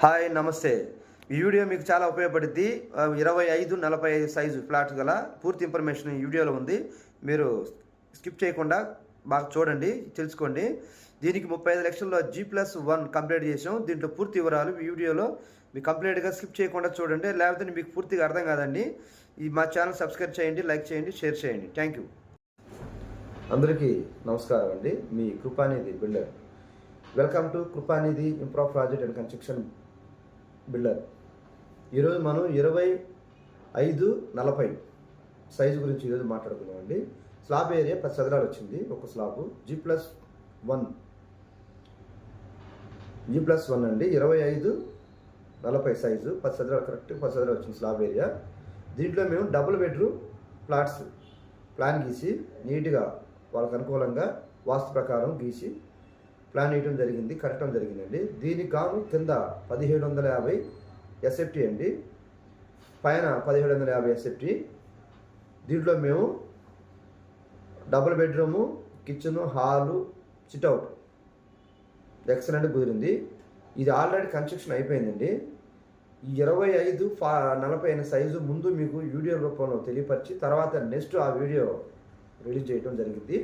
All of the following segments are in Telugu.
హాయ్ నమస్తే. ఈ వీడియో మీకు చాలా ఉపయోగపడుద్ది. 25, 45 సైజు ఫ్లాట్ గల పూర్తి ఇన్ఫర్మేషన్ ఈ వీడియోలో ఉంది. మీరు స్కిప్ చేయకుండా బాగా చూడండి, తెలుసుకోండి. దీనికి 35 లక్షల్లో G+1 కంప్లీట్ చేసాం. దీంట్లో పూర్తి వివరాలు ఈ వీడియోలో మీకు కంప్లీట్గా స్కిప్ చేయకుండా చూడండి, లేకపోతే మీకు పూర్తిగా అర్థం కాదండి. మా ఛానల్ సబ్స్క్రైబ్ చేయండి, లైక్ చేయండి, షేర్ చేయండి. Thank you. అందరికీ నమస్కారం అండి. మీ Kripanidhi builder. Welcome to Kripanidhi improve project and construction builder. ఈరోజు మనం 25, 40 సైజు గురించి ఈరోజు మాట్లాడుకున్నామండి. స్లాబ్ ఏరియా 10 చదరాలు వచ్చింది. ఒక స్లాబు G+1 అండి. 25, 40 సైజు 10 చదరాలు, కరెక్ట్ 10 చదరాలు వచ్చింది స్లాబ్ ఏరియా. దీంట్లో మేము డబుల్ బెడ్రూమ్ ప్లాట్స్ ప్లాన్ గీసి నీట్గా వాళ్ళకు అనుకూలంగా వాస్తు ప్రకారం గీసి ప్లాన్ వేయడం జరిగింది, కట్టడం జరిగిందండి. దీనికి గాను కింద 1750 ఎస్ఎఫ్టీ అండి, పైన 1750 ఎస్ఎఫ్టీ. దీంట్లో మేము double bedroom, kitchen, hall, sit-out excellent కుదిరింది. ఇది ఆల్రెడీ కన్స్ట్రక్షన్ అయిపోయిందండి. ఈ 25, 40 సైజు ముందు మీకు వీడియో రూపంలో తెలియపరిచి తర్వాత నెక్స్ట్ ఆ వీడియో రిలీజ్ చేయడం జరిగింది.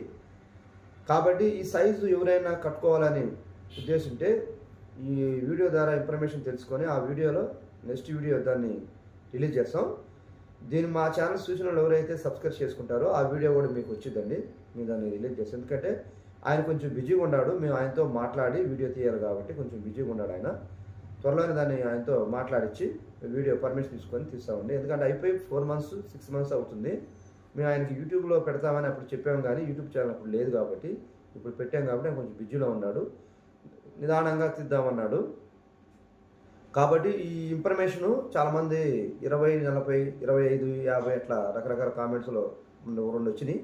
కాబట్టి ఈ సైజు ఎవరైనా కట్టుకోవాలని ఉద్దేశింటే ఈ వీడియో ద్వారా ఇన్ఫర్మేషన్ తెలుసుకొని ఆ వీడియోలో నెక్స్ట్ వీడియో దాన్ని రిలీజ్ చేస్తాం. దీన్ని మా ఛానల్ సూచనలు ఎవరైతే సబ్స్క్రైబ్ చేసుకుంటారో ఆ వీడియో కూడా మీకు వచ్చిందండి. మేము దాన్ని రిలీజ్ చేస్తాం. ఎందుకంటే ఆయన కొంచెం బిజీగా ఉన్నాడు, మేము ఆయనతో మాట్లాడి వీడియో తీయాలి కాబట్టి కొంచెం బిజీగా ఉన్నాడు ఆయన. త్వరలోనే దాన్ని ఆయనతో మాట్లాడించి వీడియో పర్మిషన్ తీసుకొని తీస్తామండి. ఎందుకంటే అయిపోయి 4 months 6 months అవుతుంది. మేము ఆయనకి యూట్యూబ్లో పెడతామని అప్పుడు చెప్పాము, కానీ యూట్యూబ్ ఛానల్ అప్పుడు లేదు కాబట్టి ఇప్పుడు పెట్టాం కాబట్టి ఆయన కొంచెం బిజీలో ఉన్నాడు, నిదానంగా తీద్దామన్నాడు. కాబట్టి ఈ ఇన్ఫర్మేషను చాలామంది 20, 40, 25, 50 అట్లా రకరకాల కామెంట్స్లో 2 వచ్చినాయి.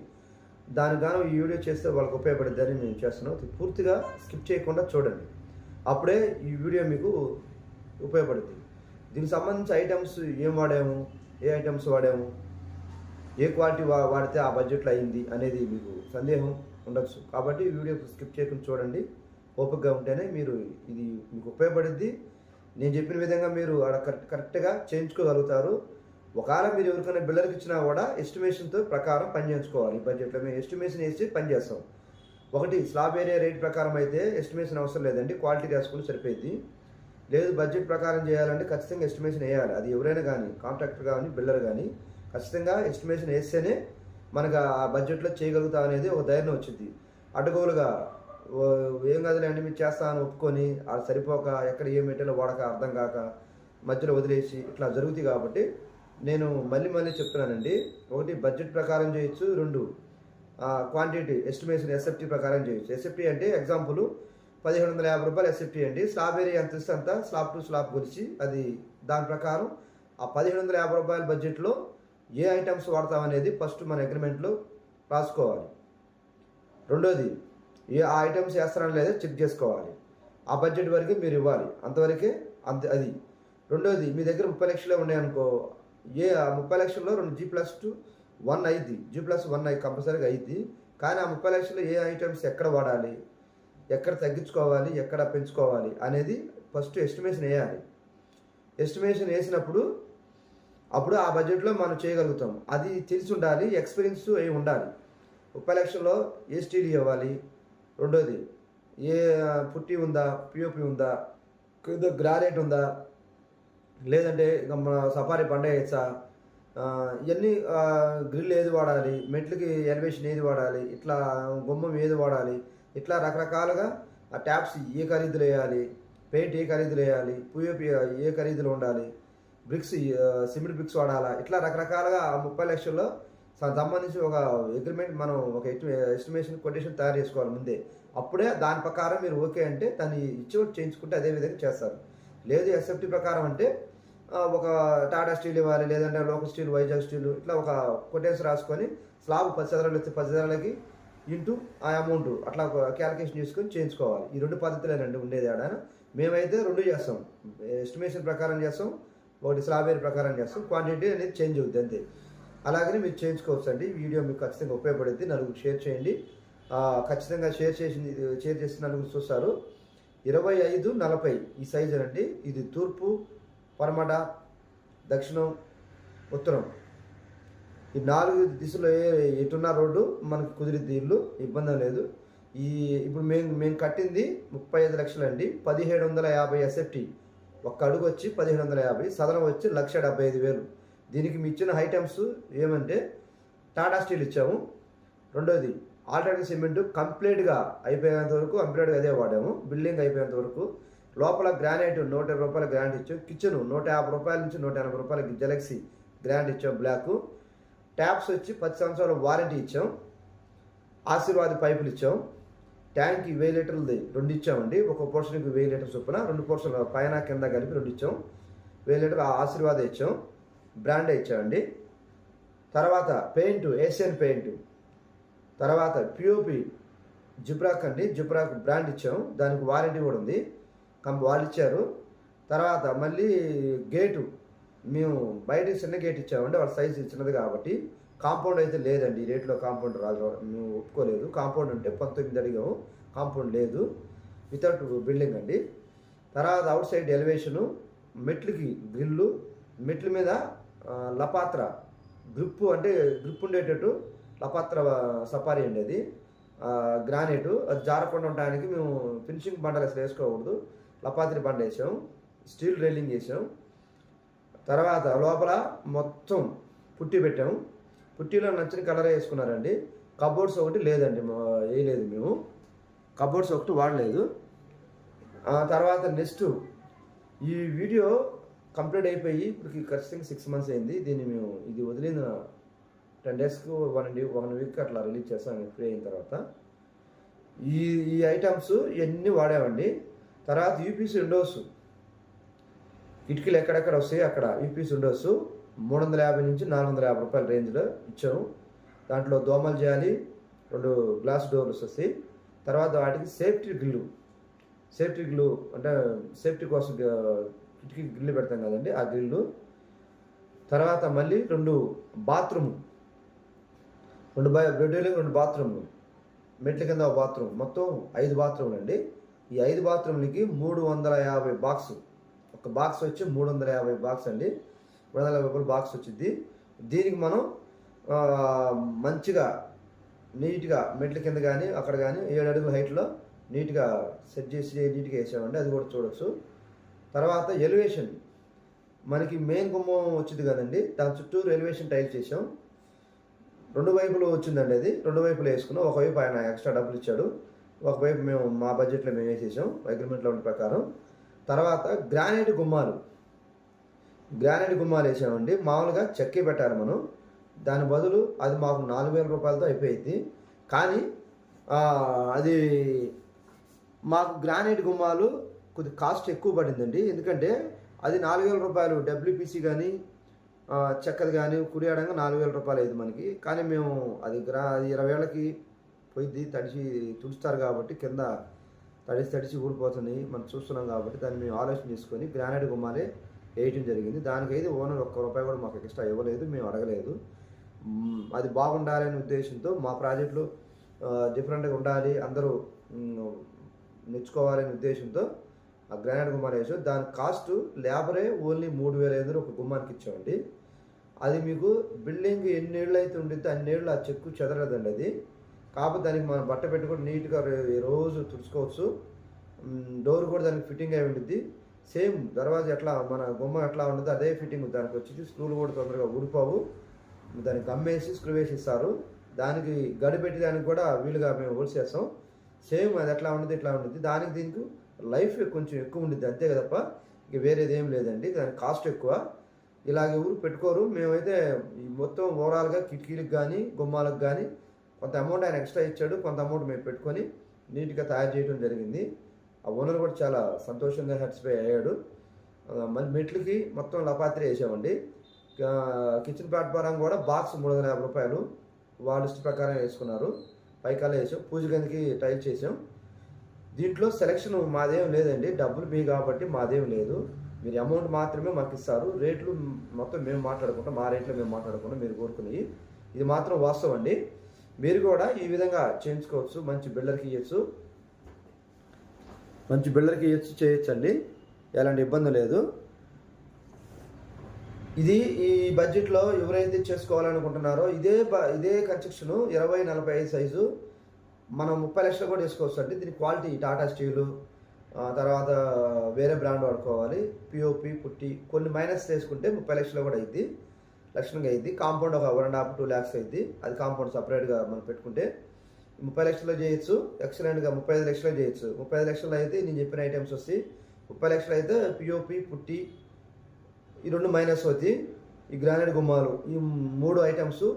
దానికి గాను ఈ వీడియో చేస్తే వాళ్ళకి ఉపయోగపడుతుందని మేము చేస్తున్నాం. పూర్తిగా స్కిప్ చేయకుండా చూడండి, అప్పుడే ఈ వీడియో మీకు ఉపయోగపడుతుంది. దీనికి సంబంధించి ఐటమ్స్ ఏం వాడాము, ఏ ఐటమ్స్ వాడాము, ఏ క్వాలిటీ వాడితే ఆ బడ్జెట్లో అయింది అనేది మీకు సందేహం ఉండొచ్చు. కాబట్టి ఈ వీడియో స్కిప్ చేయకుండా చూడండి, ఓపికగా ఉంటేనే మీరు ఇది మీకు ఉపయోగపడుద్ది. నేను చెప్పిన విధంగా మీరు కరెక్ట్గా చేయించుకోగలుగుతారు. ఒకవేళ మీరు ఎవరికైనా బిల్డర్కి ఇచ్చినా కూడా ఎస్టిమేషన్తో ప్రకారం పని చేయించుకోవాలి. ఈ బడ్జెట్లో మేము ఎస్టిమేషన్ వేసి పని చేస్తాం. ఒకటి స్లాబ్ ఏరియా రేట్ ప్రకారం అయితే ఎస్టిమేషన్ అవసరం లేదండి, క్వాలిటీ రాసుకుని సరిపోయింది. లేదు బడ్జెట్ ప్రకారం చేయాలంటే ఖచ్చితంగా ఎస్టిమేషన్ వేయాలి. అది ఎవరైనా కానీ, కాంట్రాక్టర్ కానీ, బిల్డర్ కానీ ఖచ్చితంగా ఎస్టిమేషన్ వేస్తేనే మనకు ఆ బడ్జెట్లో చేయగలుగుతా అనేది ఒక ధైర్యం వచ్చింది. అడ్డగోలుగా ఏం కదలేండి మీరు చేస్తామని ఒప్పుకొని అది సరిపోక ఎక్కడ ఏ మెటీరియల్ వాడక అర్థం కాక మధ్యలో వదిలేసి ఇట్లా జరుగుతుంది. కాబట్టి నేను మళ్ళీ చెప్తున్నానండి, ఒకటి బడ్జెట్ ప్రకారం చేయొచ్చు, 2 క్వాంటిటీ ఎస్టిమేషన్ ఎస్ఎఫ్టీ ప్రకారం చేయొచ్చు. ఎస్ఎఫ్టీ అంటే ఎగ్జాంపుల్ 1750 రూపాయలు ఎస్ఎఫ్టీ అండి. స్లాబ్ ఏరియా ఎంత ఇస్తే అంత స్లాబ్ టు స్లాబ్ గురించి అది దాని ప్రకారం ఆ 1750 రూపాయల బడ్జెట్లో ఏ ఐటమ్స్ వాడతామనేది ఫస్ట్ మన అగ్రిమెంట్లో రాసుకోవాలి. రెండోది ఆ ఐటమ్స్ వేస్తారని లేదా చెక్ చేసుకోవాలి. ఆ బడ్జెట్ వరకు మీరు ఇవ్వాలి, అంతవరకే అది. రెండోది మీ దగ్గర 30 లక్షలే ఉన్నాయనుకో, ఆ 30 లక్షల్లో 2 G+1 అయింది, G+1 కంపల్సరీగా అయింది. కానీ ఆ 30 లక్షలు ఏ ఐటమ్స్ ఎక్కడ వాడాలి, ఎక్కడ తగ్గించుకోవాలి, ఎక్కడ పెంచుకోవాలి అనేది ఫస్ట్ ఎస్టిమేషన్ వేయాలి. ఎస్టిమేషన్ వేసినప్పుడు అప్పుడు ఆ బడ్జెట్లో మనం చేయగలుగుతాం. అది తెలిసి ఉండాలి, ఎక్స్పీరియన్స్ అయి ఉండాలి. 30 లక్షల్లో ఏ స్టీల్ ఇవ్వాలి, రెండోది ఏ పుట్టి ఉందా, పిఓపి ఉందా, గ్రానైట్ ఉందా, లేదంటే మన సఫారీ బండ వేయచ్చా, ఇవన్నీ గ్రిల్ ఏది వాడాలి, మెట్లకి ఎలివేషన్ ఏది వాడాలి, ఇట్లా గుమ్మం ఏది వాడాలి, ఇట్లా రకరకాలుగా ఆ ట్యాప్స్ ఏ ఖరీదులు వేయాలి, పెయింట్ ఏ ఖరీదులు వేయాలి, పిఓపి ఏ ఖరీదులు ఉండాలి, బ్రిక్స్ సిమెంట్ బ్రిక్స్ వాడాలా, ఇట్లా రకరకాలుగా ఆ 30 లక్షల్లో సంబంధించి ఒక అగ్రిమెంట్ మనం ఒక ఎస్టిమేషన్ కొటేషన్ తయారు చేసుకోవాలి ముందే. అప్పుడే దాని ప్రకారం మీరు ఓకే అంటే దాన్ని ఇచ్చి చేయించుకుంటే అదే విధంగా చేస్తారు. లేదు ఎస్ఎఫ్టీ ప్రకారం అంటే ఒక టాటా స్టీల్ ఇవ్వాలి, లేదంటే లోకల్ స్టీల్, వైజాగ్ స్టీల్, ఇట్లా ఒక కొటేషన్ రాసుకొని స్లాబ్ 10 చదరాలు ఇస్తే 10 చదరాలకి ఇంటూ ఆ అమౌంట్ అట్లా క్యాలిక్యులేషన్ చేసుకొని చేయించుకోవాలి. ఈ 2 పద్ధతులేనండి ఉండేది ఆడ. మేమైతే 2 చేస్తాం, ఎస్టిమేషన్ ప్రకారం చేస్తాం, ఒకటి స్లాబ్ ఏరియా ప్రకారం చేస్తాం. క్వాంటిటీ అనేది చేంజ్ అవుతుంది అంతే. అలాగనే మీరు చేయించుకోవచ్చు అండి. వీడియో మీకు ఖచ్చితంగా ఉపయోగపడుద్ది. నలుగురు షేర్ చేయండి, ఖచ్చితంగా షేర్ చేసి నలుగురు చూస్తారు. 25-40 ఈ సైజు అండి. ఇది తూర్పు, పడమట, దక్షిణం, ఉత్తరం ఈ 4 దిశలో ఎటున్న రోడ్డు మనకు కుదిరిద్ది, ఇల్లు ఇబ్బంది లేదు. ఇప్పుడు మేము కట్టింది 35 లక్షలు అండి. 1750 ఎస్ఎఫ్టీ, ఒక్క అడుగు వచ్చి 1750, సదనం వచ్చి 1,75,000. దీనికి మీ ఇచ్చిన ఐటమ్స్ ఏమంటే టాటా స్టీల్ ఇచ్చాము. రెండోది ఆల్టర్నేటివ్ సిమెంట్ కంప్లీట్గా అయిపోయేంత వరకు కంప్లీట్గా అదే వాడాము. బిల్డింగ్ అయిపోయేంత వరకు లోపల గ్రానైట్ 120 రూపాయల గ్రాంట్ ఇచ్చాం. కిచెన్ 150 రూపాయల నుంచి 180 రూపాయలకి జెలక్సీ గ్రాంట్ ఇచ్చాం బ్లాక్. ట్యాప్స్ వచ్చి 10 సంవత్సరాల వారంటీ ఇచ్చాం. ఆశీర్వాద్ పైపులు ఇచ్చాం. ట్యాంక్ 1000 లీటర్లది 2 ఇచ్చామండి. ఒక పోర్షన్కి 1000 లీటర్ చొప్పున 2 పోర్షన్లు పైన కింద కలిపి 2 ఇచ్చాం. 1000 లీటర్ ఆశీర్వాదం ఇచ్చాం, బ్రాండే ఇచ్చామండి. తర్వాత పెయింట్ ఏషియన్ పెయింట్, తర్వాత పిఓపి జిబ్రాక్ అండి, జిబ్రాక్ బ్రాండ్ ఇచ్చాం. దానికి వారంటీ కూడా ఉంది, వాళ్ళు ఇచ్చారు. తర్వాత మళ్ళీ గేటు మేము బయట చిన్న గేట్ ఇచ్చామండి, వాళ్ళ సైజు చిన్నది కాబట్టి. కాంపౌండ్ అయితే లేదండి, ఈ రేట్లో కాంపౌండ్ రాదు, మేము ఒప్పుకోలేదు. కాంపౌండ్ ఉంటే 19 అడిగాము, కాంపౌండ్ లేదు, వితౌట్ బిల్డింగ్ అండి. తర్వాత అవుట్ సైడ్ ఎలివేషను, మెట్లకి గ్రిల్లు, మెట్ల మీద లపాత్ర గ్రిప్, అంటే గ్రిప్ ఉండేటట్టు లపాత్ర సఫారీ అండి. అది గ్రానైటు, అది జారకుండా ఉండడానికి మేము ఫినిషింగ్ బండలు అసలు వేసుకోకూడదు, లపాత్రి బండ వేసాం. స్టీల్ రైలింగ్ వేసాం. తర్వాత లోపల మొత్తం పుట్టి పెట్టాము. పుట్టిలో నచ్చిన కలర్ వేసుకున్నారండి. కబోర్డ్స్ ఒకటి లేదండి, వేయలేదు మేము, కబోర్డ్స్ ఒకటి వాడలేదు. తర్వాత నెక్స్ట్ ఈ వీడియో కంప్లీట్ అయిపోయి ఇప్పటికి ఖచ్చితంగా 6 months అయింది. దీన్ని మేము ఇది వదిలిన 10 daysకు 1 week అట్లా రిలీజ్ చేస్తాం ఫ్రీ అయిన తర్వాత. ఈ ఐటమ్స్ ఇవన్నీ వాడామండి. తర్వాత యూపీసీ విండోస్, కిటికీలు ఎక్కడెక్కడ వస్తాయి అక్కడ యూపీసీ విండోస్ 350 నుంచి 450 రూపాయల రేంజ్లో ఇచ్చాము. దాంట్లో దోమలు చేయాలి, 2 గ్లాస్ డోర్స్ వస్తాయి. తర్వాత వాటికి సేఫ్టీ గ్రిల్లు అంటే సేఫ్టీ కోసం కిటికీ గ్రిల్లు పెడతాం కదండి, ఆ గ్రిల్లు. తర్వాత మళ్ళీ 2 బాత్రూమ్, 2 బెడ్రూమ్, 2 బాత్రూమ్లు, మెట్ల కింద ఒక బాత్రూమ్, మొత్తం 5 బాత్రూమ్లు అండి. ఈ 5 బాత్రూమ్లకి 350 బాక్స్, ఒక బాక్స్ వచ్చి 350 బాక్స్ అండి, 350 రూపాయల బాక్స్ వచ్చింది. దీనికి మనం మంచిగా నీట్గా మెట్ల కింద కానీ అక్కడ కానీ 7 అడుగుల హైట్లో నీట్గా సెట్ చేసి నీట్గా వేసామండి, అది కూడా చూడొచ్చు. తర్వాత ఎలివేషన్, మనకి మెయిన్ గుమ్మం వచ్చింది కదండి, దాని చుట్టూరు ఎలివేషన్ టైల్ చేసాం. 2 వైపులు వచ్చిందండి, అది 2 వైపులు వేసుకున్నాం. ఒకవైపు ఆయన ఎక్స్ట్రా డబ్బులు ఇచ్చాడు, ఒకవైపు మేము మా బడ్జెట్లో మేము వేసేసాం అగ్రిమెంట్లో ఉన్న ప్రకారం. తర్వాత గ్రానైట్ గుమ్మాలు వేసామండి. మామూలుగా చెక్కి పెట్టాలి మనం, దాని బదులు అది మాకు 4,000 రూపాయలతో అయిపోయింది. కానీ అది మాకు గ్రానైట్ గుమ్మాలు కొద్ది కాస్ట్ ఎక్కువ పడిందండి. ఎందుకంటే అది 4,000 రూపాయలు డబ్ల్యూపీసీ కానీ చెక్కది కానీ కుడియాడంగా 4,000 రూపాయలు అయింది మనకి. కానీ మేము అది 20 ఏళ్ళకి పోయింది, తుడుస్తారు కాబట్టి కింద తడిసి ఊడిపోతుంది మనం చూస్తున్నాం కాబట్టి దాన్ని మేము ఆలోచన చేసుకొని గ్రానైట్ గుమ్మాలే వేయటం జరిగింది. దానికైతే ఓనర్ ₹1 కూడా మాకు ఎక్స్ట్రా ఇవ్వలేదు, మేము అడగలేదు. అది బాగుండాలనే ఉద్దేశంతో మా ప్రాజెక్టులు డిఫరెంట్గా ఉండాలి, అందరూ నేర్చుకోవాలనే ఉద్దేశంతో ఆ గ్రానైట్ గుమ్మాలు వేసాం. దాని కాస్ట్ లేబరే ఓన్లీ 3,500 ఒక గుమ్మానికి ఇచ్చామండి. అది మీకు బిల్డింగ్ ఎన్ని ఏళ్ళు అయితే ఉండిద్దో అన్ని ఏళ్ళు ఆ చెక్కు చెదరదండి అది. కాకపోతే దానికి మనం బట్ట పెట్టుకొని నీట్గా రోజు తుడుచుకోవచ్చు. డోర్ కూడా దానికి ఫిట్టింగ్ అయి ఉండిద్ది. సేమ్ దర్వాజా ఎట్లా మన గుమ్మం ఎట్లా ఉండదో అదే ఫిట్టింగ్ దానికి వచ్చింది. స్క్రూలు కూడా తొందరగా ఊడిపోవు. దానికి గమ్మేసి స్క్రూ వేసి ఇస్తారు. దానికి గడి పెట్టి దానికి కూడా వీలుగా మేము హోల్సేస్తాం. సేమ్ అది ఎట్లా ఉండదు ఇట్లా ఉంటుంది. దానికి దీనికి లైఫ్ కొంచెం ఎక్కువ ఉండిద్ది అంతే తప్ప ఇక వేరేది ఏం లేదండి. దానికి కాస్ట్ ఎక్కువ. ఇలాగే ఊరు పెట్టుకోరు. మేమైతే ఈ మొత్తం ఓవరాల్గా కిటికీలకు కానీ గుమ్మాలకు కానీ కొంత అమౌంట్ ఆయన ఎక్స్ట్రా ఇచ్చాడు, కొంత అమౌంట్ మేము పెట్టుకొని నీట్గా తయారు చేయడం జరిగింది. ఆ ఓనర్ కూడా చాలా సంతోషంగా సాటిస్ఫై అయ్యాడు. మళ్ళీ మెట్లకి మొత్తం లపాత్రి వేసామండి. కిచెన్ ప్లాట్ఫారం కూడా బాక్స్ 350 రూపాయలు వాళ్ళ ఇష్ట ప్రకారం వేసుకున్నారు. పైకాల వేసాం. పూజ గదికి టైల్ చేసాం. దీంట్లో సెలక్షన్ మాదేం లేదండి, డబ్బులు మీ కాబట్టి మాదేం లేదు. మీరు అమౌంట్ మాత్రమే మాకు ఇస్తారు. రేట్లు మొత్తం మేము మాట్లాడుకుంటాం, మా రేట్లో మేము మాట్లాడుకుంటాం మీరు కోరుకుని. ఇది మాత్రం వాస్తవం అండి. మీరు కూడా ఈ విధంగా చేయించుకోవచ్చు, మంచి బిల్డర్కి ఇవ్వచ్చు. మంచి బిల్డర్కి చేయొచ్చండి, ఎలాంటి ఇబ్బంది లేదు. ఇది ఈ బడ్జెట్లో ఎవరైతే చేసుకోవాలనుకుంటున్నారో ఇదే కన్స్ట్రక్షన్ 20-45 సైజు మనం 30 లక్షలు కూడా వేసుకోవచ్చు అండి. దీని క్వాలిటీ టాటా స్టీలు, తర్వాత వేరే బ్రాండ్ వాడుకోవాలి. పిఓపి పుట్టి కొన్ని మైనస్ చేసుకుంటే 30 లక్షలు కూడా అయింది, లక్షణంగా అయింది. కాంపౌండ్ ఒక 1.5-2 lakhs అయింది. అది కాంపౌండ్ సపరేట్గా మనం పెట్టుకుంటే 30 లక్షలు చేయొచ్చు. ఎక్సలెంట్గా 35 లక్షలు చేయొచ్చు. 35 లక్షలు అయితే నేను చెప్పిన ఐటమ్స్ వస్తాయి. 30 లక్షలు అయితే పిఓపి పుట్టి ఈ 2 మైనస్ అవుతాయి. ఈ గ్రానైట్ గుమ్మాలు ఈ 3 ఐటమ్స్.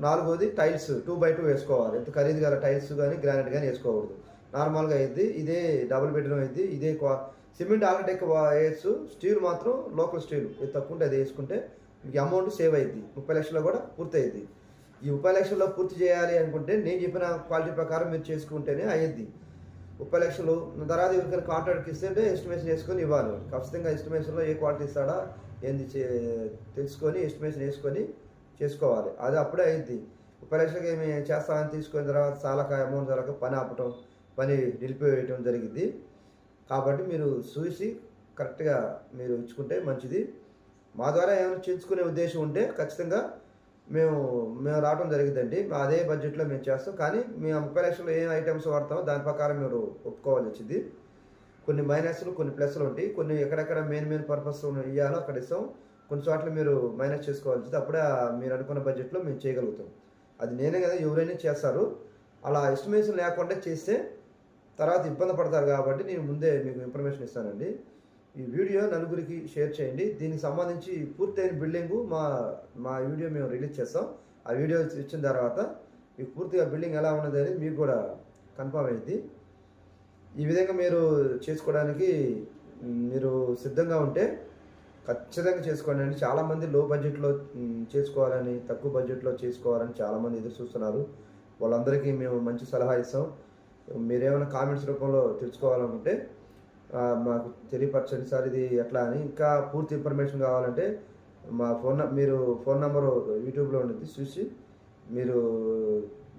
4వది టైల్స్ 2x2 వేసుకోవాలి. ఎంత ఖరీదు గల టైల్స్ కానీ గ్రానైట్ కానీ వేసుకోకూడదు, నార్మల్గా అయింది. ఇదే డబుల్ బెడ్రూమ్ అయింది. ఇదే సిమెంట్ ఆల్రెడీ వేయచ్చు, స్టీల్ మాత్రం లోకల్ స్టీల్ ఇది తక్కువ ఉంటే అది వేసుకుంటే మీకు అమౌంట్ సేవ్ అయింది. 30 లక్షల్లో కూడా పూర్తి అయింది. ఈ 30 లక్షల్లో పూర్తి చేయాలి అనుకుంటే నేను చెప్పిన క్వాలిటీ ప్రకారం మీరు చేసుకుంటేనే అయ్యింది. 30 లక్షలు తర్వాత ఎవరికైనా కాంట్రాక్ట్కి ఇస్తే ఎస్టిమేషన్ వేసుకొని ఇవ్వాలి. ఖచ్చితంగా ఎస్టిమేషన్లో ఏ క్వాలిటీ ఇస్తాడా ఏంది తెలుసుకొని ఎస్టిమేషన్ వేసుకొని చేసుకోవాలి. అది అప్పుడే అయింది. 30 లక్షలకి ఏమి చేస్తామని తీసుకున్న తర్వాత చాలా అమౌంట్ చాలా పని ఆపటం, పని నిలిపివేయటం జరిగింది. కాబట్టి మీరు చూసి కరెక్ట్గా మీరు ఇచ్చుకుంటే మంచిది. మా ద్వారా ఏమైనా చేయించుకునే ఉద్దేశం ఉంటే ఖచ్చితంగా మేము రావడం జరిగిందండి. అదే బడ్జెట్లో మేము చేస్తాం. కానీ మేము 30 లక్షలు ఏం ఐటమ్స్ వాడతామో దాని ప్రకారం మీరు ఒప్పుకోవాల్సి వచ్చింది. కొన్ని మైనస్లు కొన్ని ప్లస్లు ఉంటాయి. కొన్ని ఎక్కడెక్కడ మెయిన్ పర్పస్ ఇవ్వాలో అక్కడ ఇస్తాం. కొన్ని చోట్ల మీరు మైనస్ చేసుకోవాల్సింది. అప్పుడే మీరు అనుకున్న బడ్జెట్లో మేము చేయగలుగుతాం. అది నేనే కదా, ఎవరైనా చేస్తారు. అలా ఎస్టిమేషన్ లేకుండా చేస్తే తర్వాత ఇబ్బంది పడతారు. కాబట్టి నేను ముందే మీకు ఇన్ఫర్మేషన్ ఇస్తానండి. ఈ వీడియో నలుగురికి షేర్ చేయండి. దీనికి సంబంధించి పూర్తయిన బిల్డింగు మా వీడియో మేము రిలీజ్ చేస్తాం. ఆ వీడియో ఇచ్చిన తర్వాత మీకు పూర్తిగా బిల్డింగ్ ఎలా ఉన్నది అనేది మీకు కూడా కన్ఫర్మ్ అయింది. ఈ విధంగా మీరు చేసుకోవడానికి మీరు సిద్ధంగా ఉంటే ఖచ్చితంగా చేసుకోండి అండి. చాలామంది లో బడ్జెట్లో చేసుకోవాలని, తక్కువ బడ్జెట్లో చేసుకోవాలని చాలామంది ఎదురు చూస్తున్నారు. వాళ్ళందరికీ మేము మంచి సలహా ఇస్తాం. మీరేమైనా కామెంట్స్ రూపంలో తెలుసుకోవాలనుకుంటే మాకు తెలియపరచండి సార్ ఇది ఎట్లా అని. ఇంకా పూర్తి ఇన్ఫర్మేషన్ కావాలంటే మా మీరు ఫోన్ నెంబరు యూట్యూబ్లో ఉంటుంది, చూసి మీరు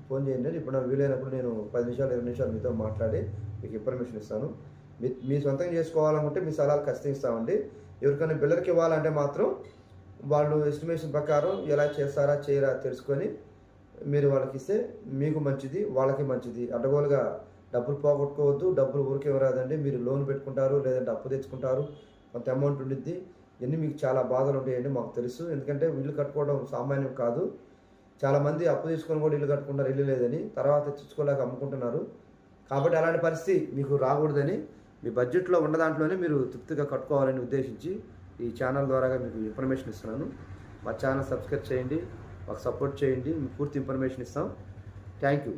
ఫోన్ చేయండి. ఇప్పుడు నాకు వీలైనప్పుడు నేను 10 నిమిషాలు 20 నిమిషాలు మీతో మాట్లాడి మీకు ఇన్ఫర్మేషన్ ఇస్తాను. మీ సొంతంగా చేసుకోవాలనుకుంటే మీ సలహాలు ఖచ్చితంగా ఇస్తామండి. ఎవరికైనా బిల్డర్కి ఇవ్వాలంటే మాత్రం వాళ్ళు ఎస్టిమేషన్ ప్రకారం ఎలా చేస్తారా చేయరా తెలుసుకొని మీరు వాళ్ళకి ఇస్తే మీకు మంచిది, వాళ్ళకి మంచిది. అడ్డగోలుగా డబ్బులు పోగొట్టుకోవద్దు. డబ్బులు ఊరికే రాదండి. మీరు లోన్ పెట్టుకుంటారు, లేదంటే అప్పు తెచ్చుకుంటారు, కొంత అమౌంట్ ఉండిద్ది. ఇవన్నీ మీకు చాలా బాధలు ఉంటాయండి, మాకు తెలుసు. ఎందుకంటే ఇల్లు కట్టుకోవడం సామాన్యం కాదు. చాలామంది అప్పు తీసుకొని కూడా ఇల్లు కట్టుకుంటారు, ఇల్లు లేదని, తర్వాత తెచ్చుకోలేక అమ్ముకుంటున్నారు. కాబట్టి అలాంటి పరిస్థితి మీకు రాకూడదని మీ బడ్జెట్లో ఉన్న దాంట్లోనే మీరు తృప్తిగా కట్టుకోవాలని ఉద్దేశించి ఈ ఛానల్ ద్వారా మీకు ఇన్ఫర్మేషన్ ఇస్తున్నాను. మా ఛానల్ సబ్స్క్రైబ్ చేయండి, మాకు సపోర్ట్ చేయండి. మీకు పూర్తి ఇన్ఫర్మేషన్ ఇస్తాం. Thank you.